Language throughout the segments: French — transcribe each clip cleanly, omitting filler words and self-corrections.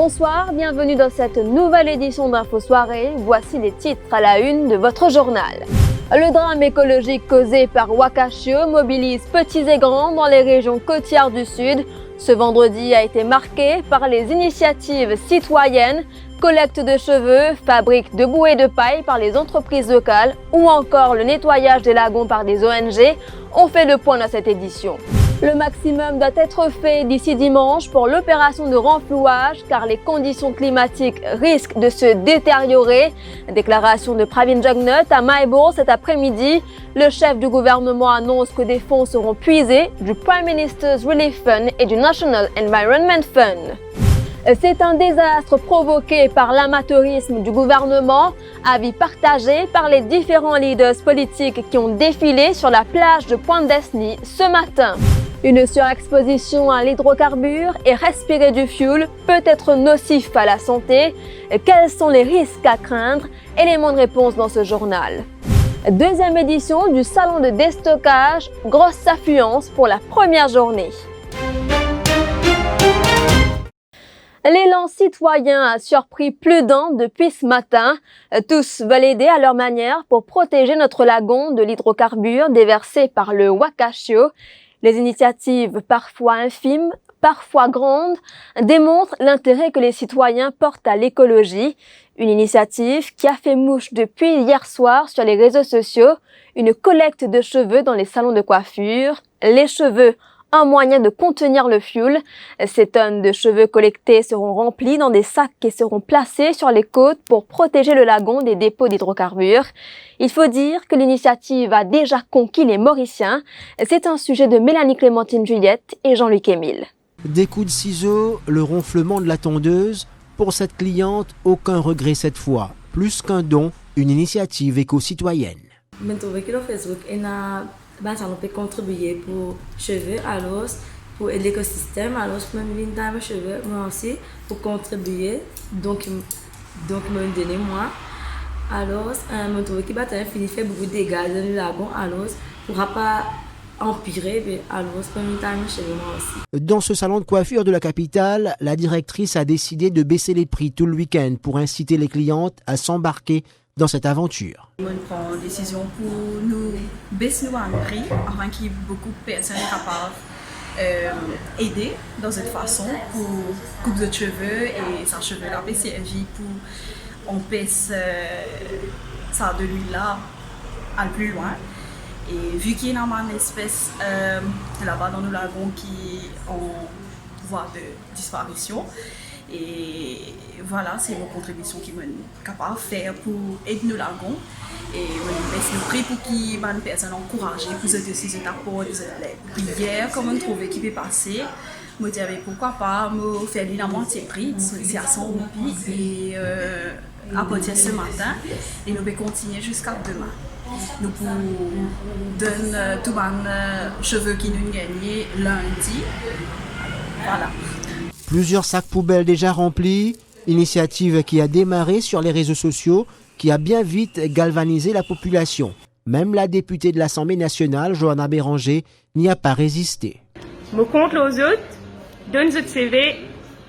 Bonsoir, bienvenue dans cette nouvelle édition d'Info Soirée. Voici les titres à la une de votre journal. Le drame écologique causé par Wakashio mobilise petits et grands dans les régions côtières du Sud. Ce vendredi a été marqué par les initiatives citoyennes, collecte de cheveux, fabrique de bouées de paille par les entreprises locales ou encore le nettoyage des lagons par des ONG. On fait le point dans cette édition. Le maximum doit être fait d'ici dimanche pour l'opération de renflouage car les conditions climatiques risquent de se détériorer. Déclaration de Pravin Jugnauth à Maïbourg cet après-midi. Le chef du gouvernement annonce que des fonds seront puisés du Prime Minister's Relief Fund et du National Environment Fund. C'est un désastre provoqué par l'amateurisme du gouvernement, avis partagé par les différents leaders politiques qui ont défilé sur la plage de Pointe-Desny ce matin. Une surexposition à l'hydrocarbure et respirer du fioul peut être nocif à la santé. Quels sont les risques à craindre? Éléments de réponse dans ce journal. Deuxième édition du salon de déstockage, grosse affluence pour la première journée. L'élan citoyen a surpris plus d'un depuis ce matin. Tous veulent aider à leur manière pour protéger notre lagon de l'hydrocarbure déversé par le Wakashio. Les initiatives, parfois infimes, parfois grandes, démontrent l'intérêt que les citoyens portent à l'écologie. Une initiative qui a fait mouche depuis hier soir sur les réseaux sociaux. Une collecte de cheveux dans les salons de coiffure. Les cheveux, un moyen de contenir le fioul. Ces tonnes de cheveux collectés seront remplies dans des sacs qui seront placés sur les côtes pour protéger le lagon des dépôts d'hydrocarbures. Il faut dire que l'initiative a déjà conquis les Mauriciens. C'est un sujet de Mélanie Clémentine Juliette et Jean-Luc Émile. Des coups de ciseaux, le ronflement de la tondeuse. Pour cette cliente, aucun regret cette fois. Plus qu'un don, une initiative éco-citoyenne. Ça nous peut contribuer pour cheveux, alors pour l'écosystème, alors même une cheveux, moi aussi pour contribuer, donc me donner moi. Alors, je trouve qu'il va faire beaucoup de dégâts dans le lagon, alors pourra pas empirer, mais alors même cheveux moi aussi. Dans ce salon de coiffure de la capitale, la directrice a décidé de baisser les prix tout le week-end pour inciter les clientes à s'embarquer dans cette aventure. On prend une décision pour nous baisser un prix afin qu'il y ait beaucoup de personnes capables d'aider dans cette façon pour coupe de cheveux et sans cheveux la PCFJ pour on baisse ça de lui là à plus loin. Et vu qu'il y a une espèce là-bas dans nos lagons qui ont voie de disparition, et voilà, c'est mon contribution qui m'a capable de faire pour aider nos lagons et on baisse le prix pour qu'ils les personnes encouragées pour se décider d'apporter des prières comme on trouvait qui peut passer. Je me disais pourquoi pas me faire la moitié prix, c'est à 100 roupies et à partir de ce matin et nous pouvons continuer jusqu'à demain. Nous pouvons donner tous les cheveux qui nous gagnent lundi. Voilà. Plusieurs sacs poubelles déjà remplis, initiative qui a démarré sur les réseaux sociaux, qui a bien vite galvanisé la population. Même la députée de l'Assemblée nationale, Johanna Béranger, n'y a pas résisté. Je compte aux autres, donne votre CV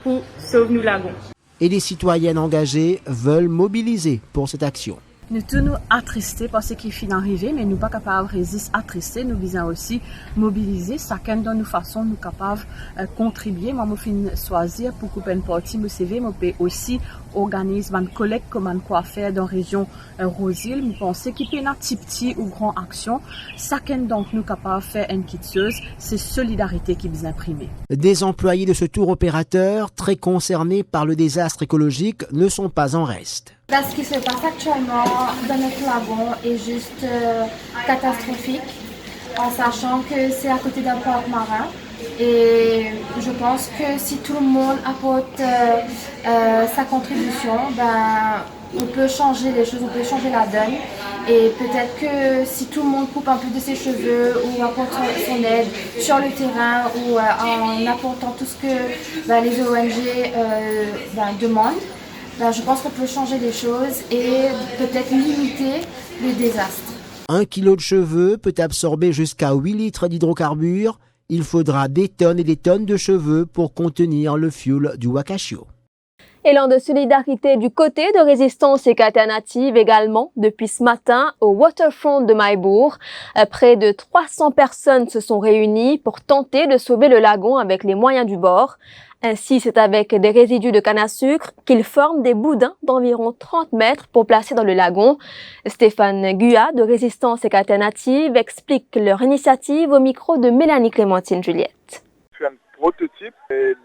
pour sauver nos lagons. Et les citoyennes engagées veulent mobiliser pour cette action. Nous tous nous attristés par ce qui est arrivé, mais nous pas capables de résister attristés. Nous visons aussi mobiliser chacun de nos façons, nous capables de contribuer. Moi, je vais choisir pour couper une partie de mon CV, je peux aussi organiser une collecte comme un coiffeur dans la région Rosil. Je pense qu'il peut y avoir petit ou grand action. Chacun d'entre nous capable de faire une petite chose, c'est solidarité qui vous imprime. Des employés de ce tour opérateur, très concernés par le désastre écologique, ne sont pas en reste. Ce qui se passe actuellement dans notre lagon est juste catastrophique, en sachant que c'est à côté d'un parc marin. Et je pense que si tout le monde apporte sa contribution, on peut changer les choses, on peut changer la donne. Et peut-être que si tout le monde coupe un peu de ses cheveux ou apporte son aide sur le terrain ou en apportant tout ce que les ONG demandent, je pense qu'on peut changer les choses et peut-être limiter le désastre. 1 kilo de cheveux peut absorber jusqu'à 8 litres d'hydrocarbures. Il faudra des tonnes et des tonnes de cheveux pour contenir le fioul du Wakashio. Élan de solidarité du côté de Résistance et Alternative également depuis ce matin au waterfront de Maïbourg. Près de 300 personnes se sont réunies pour tenter de sauver le lagon avec les moyens du bord. Ainsi, c'est avec des résidus de canne à sucre qu'ils forment des boudins d'environ 30 mètres pour placer dans le lagon. Stéphane Guya de Résistance et Alternative explique leur initiative au micro de Mélanie Clémentine Juliette. C'est un prototype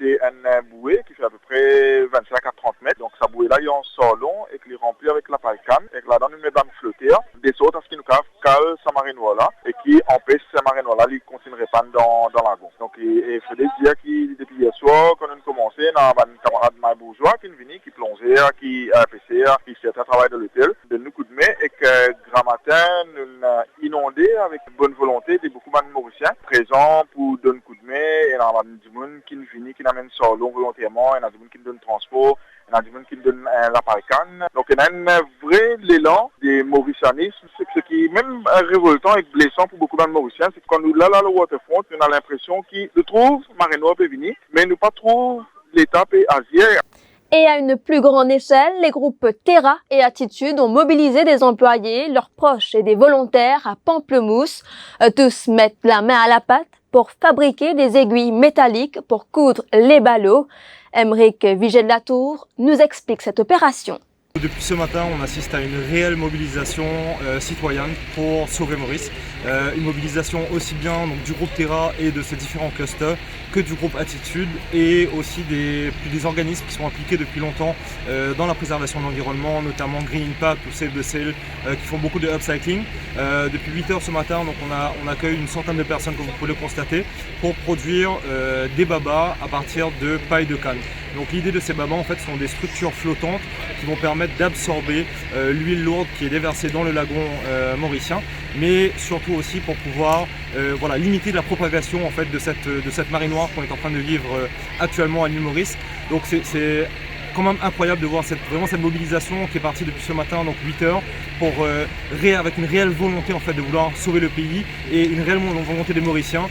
d'une bouée qui fait à peu près 25 à 30 mètres. Donc, sa bouée-là, il y a un sort long et qu'il est rempli avec la paille canne. Et là-dedans, nous mettons flotter des sortes à ce qui nous cale sa marinoire-là et qui empêche sa marinoire-là de continuer à répandre dans la lagon. Donc, il faut dire que depuis hier soir, quand on a commencé, on a un camarade bourgeois qui est venu, qui plongeait, qui a PC, qui fait un travail de l'hôtel, de nous coups de main et que grand matin, nous avons inondé avec bonne volonté de beaucoup de Mauriciens présents pour donner un coup de main. Et on a du monde qui nous vient, qui amène ça long volontairement, il y a du monde qui nous donne transport, il y a du monde qui nous donne la paille-canne. Donc il y a un vrai élan des mauricianisme, ce qui est même révoltant et blessant pour beaucoup de Mauriciens, c'est que quand nous là le waterfront, on a l'impression qu'il nous trouve Marinois peut venir, mais nous pas trouve l'État peut agir. Et à une plus grande échelle, les groupes Terra et Attitude ont mobilisé des employés, leurs proches et des volontaires à Pamplemousse. Tous mettent la main à la pâte pour fabriquer des aiguilles métalliques pour coudre les ballots. Émeric Vigée-de-la-Tour nous explique cette opération. Depuis ce matin, on assiste à une réelle mobilisation citoyenne pour sauver Maurice. Une mobilisation aussi bien donc, du groupe Terra et de ses différents clusters que du groupe Attitude et aussi des organismes qui sont impliqués depuis longtemps dans la préservation de l'environnement, notamment Green Impact ou Save the Sail qui font beaucoup de upcycling. Depuis 8 heures ce matin, donc on accueille une centaine de personnes, comme vous pouvez le constater, pour produire des babas à partir de paille de canne. Donc l'idée de ces babas en fait sont des structures flottantes qui vont permettre d'absorber l'huile lourde qui est déversée dans le lagon mauricien, mais surtout aussi pour pouvoir limiter la propagation en fait de cette marée noire qu'on est en train de vivre actuellement à l'île Maurice. Donc c'est quand même incroyable de voir cette mobilisation qui est partie depuis ce matin, donc 8 heures, pour avec une réelle volonté en fait de vouloir sauver le pays et une réelle volonté des Mauriciens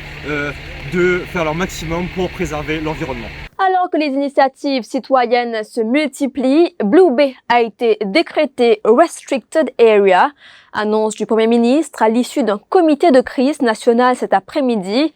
de faire leur maximum pour préserver l'environnement. Alors que les initiatives citoyennes se multiplient, Blue Bay a été décrété Restricted Area, annonce du Premier ministre à l'issue d'un comité de crise national cet après-midi.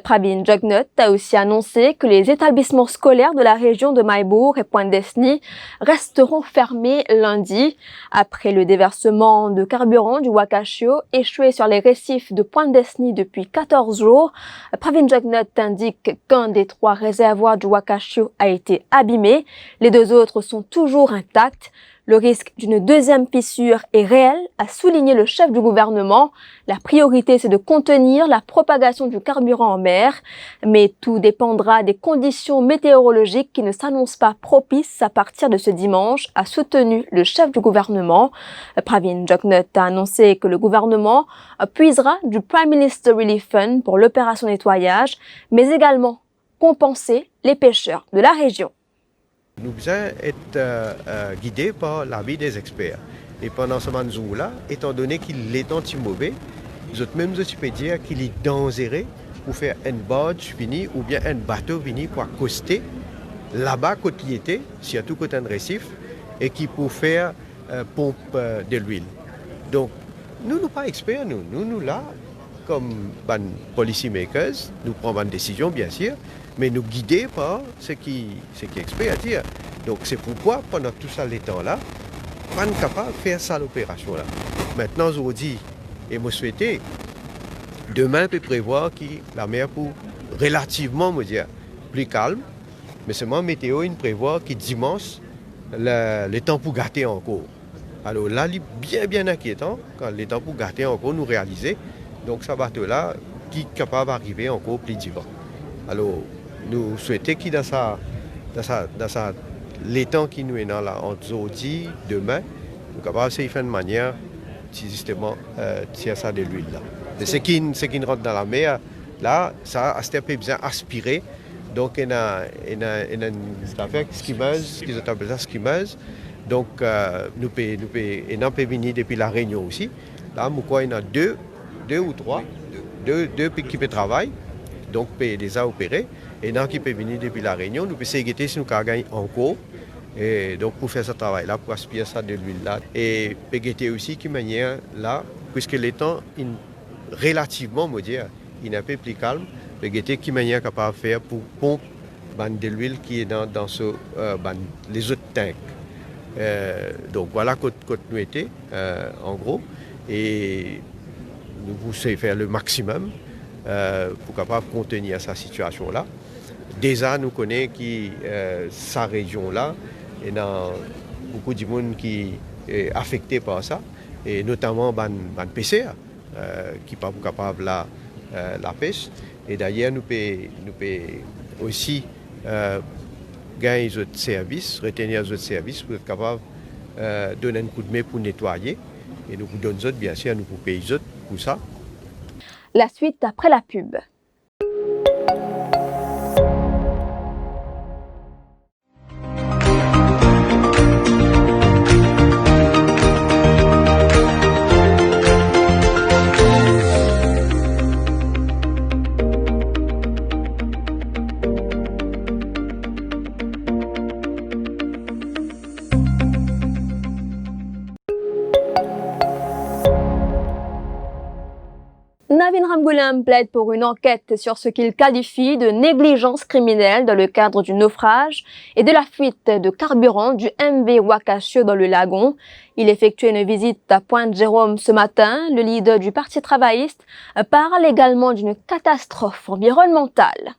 Pravin Jugnauth a aussi annoncé que les établissements scolaires de la région de Maïbourg et Pointe-Desny resteront fermés lundi. Après le déversement de carburant du Wakashio échoué sur les récifs de Pointe-Desny depuis 14 jours, Pravin Jugnauth indique qu'un des 3 réservoirs du Wakashio a été abîmé. Les 2 autres sont toujours intacts. Le risque d'une deuxième fissure est réel, a souligné le chef du gouvernement. La priorité, c'est de contenir la propagation du carburant en mer, mais tout dépendra des conditions météorologiques qui ne s'annoncent pas propices à partir de ce dimanche, a soutenu le chef du gouvernement. Pravin Jugnauth a annoncé que le gouvernement puisera du Prime Minister Relief Fund pour l'opération nettoyage, mais également compenser les pêcheurs de la région. Nous devons être guidés par l'avis des experts. Et pendant ce jour-là, étant donné qu'il est anti-mauvais, nous même je peux dire qu'il est dangereux pour faire un barge fini ou bien un bateau fini pour accoster là-bas côté il était, surtout côté un récif, et qui pour faire pompe de l'huile. Donc, nous ne sommes pas experts, nous là, comme policy makers, nous prenons une décision bien sûr, mais nous guidés par ce qui est expert à dire. Donc c'est pourquoi pendant tout ça les temps-là, on n'est pas capable de faire ça l'opération-là. Maintenant, je vous dis, et je souhaite, demain on peut prévoir que la mer pour relativement me dire, plus calme, mais seulement météo il prévoit que dimanche, le temps pour gâter encore. Alors là, c'est bien inquiétant quand le temps pour gâter encore nous réaliser. Donc ce bateau-là qui est capable d'arriver encore plus divan. Alors nous souhaitons que dans les temps qui nous est dans là, aujourd'hui, demain, nous sommes capables de faire une manière justement tirer ça de l'huile là. Ce qui rentre dans la mer, là, ça a un peu besoin d'aspirer. Donc il y a une affaire skimeuse, qu'ils appellent ça skimeuse. Donc nous pouvons venir depuis la Réunion aussi. Là, il y en a deux ou trois qui peuvent travailler, donc peut déjà opérer. Et dans qui peut venir depuis la Réunion, nous pouvons essayer si nous pouvons gagner encore. Et donc pour faire ce travail-là, pour aspirer ça de l'huile-là. Et pégueter aussi qui manière là, puisque les temps relativement, me dire, il est un peu plus calme, pégueter qui manière capable de faire pour pomper de l'huile qui est dans les autres tanks. Donc voilà côté nous était en gros. Et nous voulons faire le maximum pour capable contenir cette situation-là. Déjà, nous connaissons qui sa région-là, et dans beaucoup de monde qui est affecté par ça, et notamment ban PCA, qui n'est pas capable la pêche. Et d'ailleurs, nous pouvons aussi gagner les autres services, retenir les autres services pour être capable de donner un coup de main pour nettoyer. Et nous vous donnons bien sûr, nous pouvons payer pour ça. La suite après la pub. Navin Ramgoolam plaide pour une enquête sur ce qu'il qualifie de négligence criminelle dans le cadre du naufrage et de la fuite de carburant du MV Wakashio dans le lagon. Il effectuait une visite à Pointe-Jérôme ce matin. Le leader du Parti travailliste parle également d'une catastrophe environnementale.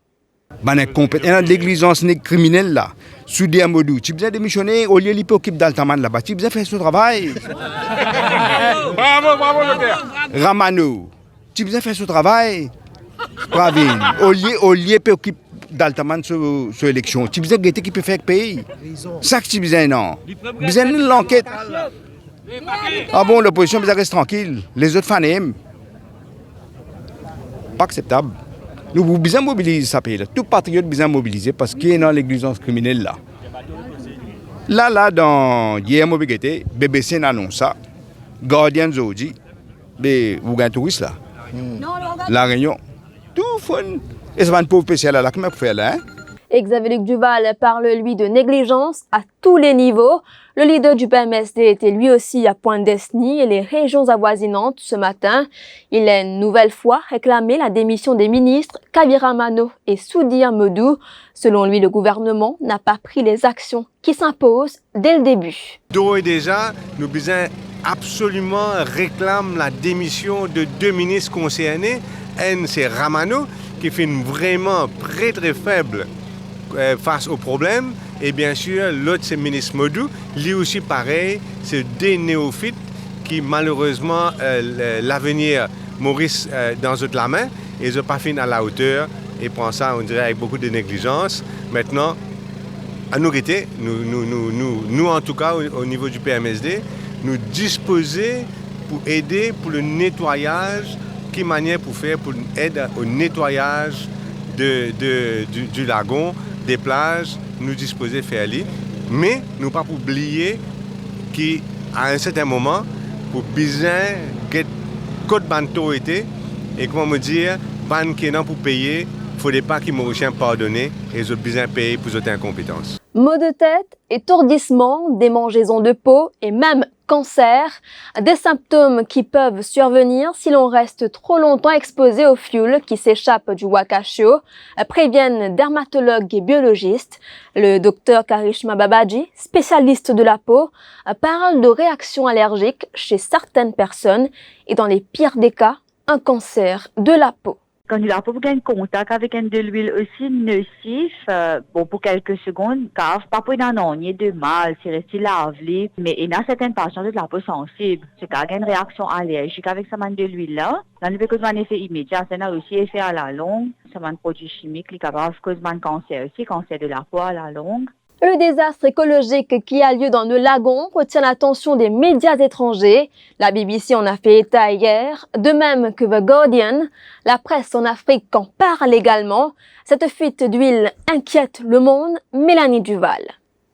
Il y a une négligence criminelle là. Soudé à Modou, tu as démissionné au lieu l'hypocrite d'Altaman là-bas. Tu as fait son travail. Bravo, le père. Ramano. Tu as fait ce travail, Pravin. Au lieu préoccupe d'Altaman sur l'élection, tu as guetté qui peut faire pays. Ça que tu as non. Tu as l'enquête. Ah bon, l'opposition reste tranquille. Les autres fans aiment. Pas acceptable. Nous avons besoin de mobiliser ça pays là. Tout patriote besoin de mobiliser parce qu'il y a dans négligence criminelle là. Là, dans hier, BBC annonce ça. Guardian Zodi, mais vous avez un touriste là. La Réunion, tout fun. Et c'est pas une pauvre spéciale là, comment vous faites là, hein? Xavier Luc Duval parle lui de négligence à tous les niveaux. Le leader du PMSD était lui aussi à Pointe-Destiny et les régions avoisinantes ce matin. Il a une nouvelle fois réclamé la démission des ministres Kabira Mano et Soudi Amadou. Selon lui, le gouvernement n'a pas pris les actions qui s'imposent dès le début. D'ores et déjà, nous besoin absolument réclame la démission de deux ministres concernés. Un, c'est Ramano, qui fait une vraiment très faible face au problème. Et bien sûr, l'autre, c'est le ministre Modou. Lui aussi, pareil, c'est des néophytes qui, malheureusement, l'avenir Maurice dans la main. Et ils n'ont pas fini à la hauteur. Et pour ça, on dirait avec beaucoup de négligence. Maintenant, à nous guetter, nous en tout cas, au niveau du PMSD, nous disposer pour aider pour le nettoyage, quelle manière pour faire pour aider au nettoyage du lagon, des plages, nous disposer faire aller. Mais nous pas oublier qu'à un certain moment, pour bien get code banto était et comment me dire, ban qui pour payer, il ne faudrait pas qu'ils Mauriciens pardonnent et ils ont besoin de payer pour cette incompétence. Maux de tête, étourdissement, démangeaison de peau et même cancer, des symptômes qui peuvent survenir si l'on reste trop longtemps exposé au fioul qui s'échappe du Wakashio, préviennent dermatologues et biologistes. Le docteur Karishma Babaji, spécialiste de la peau, parle de réactions allergiques chez certaines personnes et dans les pires des cas, un cancer de la peau. Quand la peau gagne contact avec de l'huile aussi nocif, pour quelques secondes, car pas pour un il y a de mal, c'est resté lavé, mais il y a certaines patients de la peau sensible, c'est qu'il y a une réaction allergique avec ce de l'huile là. Là, nous pouvons un effet immédiat, ça a aussi effet à la longue, c'est un produit chimique qui est capable de causer un cancer aussi, cancer de la peau à la longue. Le désastre écologique qui a lieu dans le lagon retient l'attention des médias étrangers. La BBC en a fait état hier, de même que The Guardian. La presse en Afrique en parle également. Cette fuite d'huile inquiète le monde. Mélanie Duval.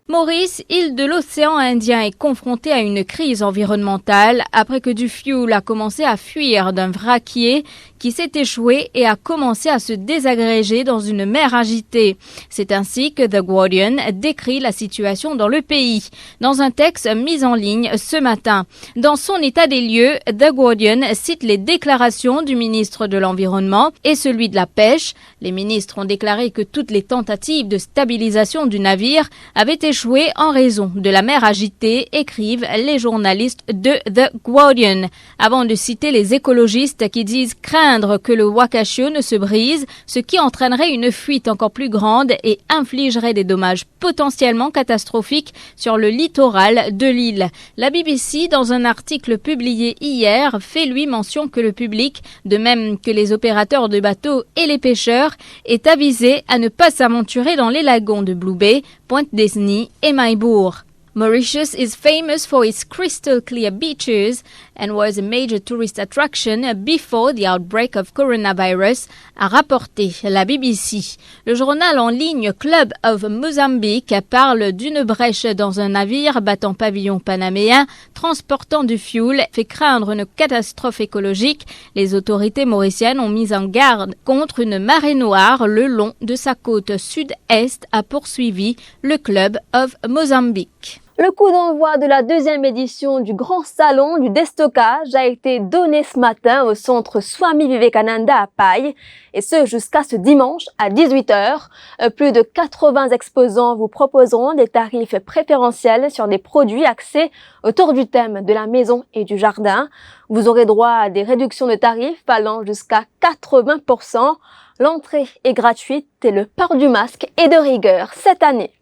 Maurice, île de l'océan Indien, est confrontée à une crise environnementale après que du fioul a commencé à fuir d'un vraquier qui qui s'est échoué et a commencé à se désagréger dans une mer agitée. C'est ainsi que The Guardian décrit la situation dans le pays, dans un texte mis en ligne ce matin. Dans son état des lieux, The Guardian cite les déclarations du ministre de l'Environnement et celui de la Pêche. Les ministres ont déclaré que toutes les tentatives de stabilisation du navire avaient échoué en raison de la mer agitée, écrivent les journalistes de The Guardian. Avant de citer les écologistes qui disent craindre que le Wakashio ne se brise, ce qui entraînerait une fuite encore plus grande et infligerait des dommages potentiellement catastrophiques sur le littoral de l'île. La BBC, dans un article publié hier, fait lui mention que le public, de même que les opérateurs de bateaux et les pêcheurs, est avisé à ne pas s'aventurer dans les lagons de Blue Bay, Pointe-Disney et Maybourg. Mauritius is famous for its crystal clear beaches and was a major tourist attraction before the outbreak of coronavirus, a rapporté la BBC. Le journal en ligne Club of Mozambique parle d'une brèche dans un navire battant pavillon panaméen transportant du fuel fait craindre une catastrophe écologique. Les autorités mauriciennes ont mis en garde contre une marée noire le long de sa côte sud-est, a poursuivi le Club of Mozambique. Le coup d'envoi de la deuxième édition du Grand Salon du déstockage a été donné ce matin au centre Swami Vivekananda à Paille, et ce jusqu'à ce dimanche à 18h. Plus de 80 exposants vous proposeront des tarifs préférentiels sur des produits axés autour du thème de la maison et du jardin. Vous aurez droit à des réductions de tarifs allant jusqu'à 80%. L'entrée est gratuite et le port du masque est de rigueur cette année.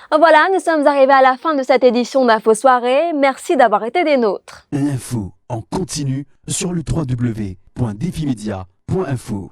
Voilà, nous sommes arrivés à la fin de cette édition d'Info Soirée. Merci d'avoir été des nôtres. L'info en continu sur le www.defimedia.info.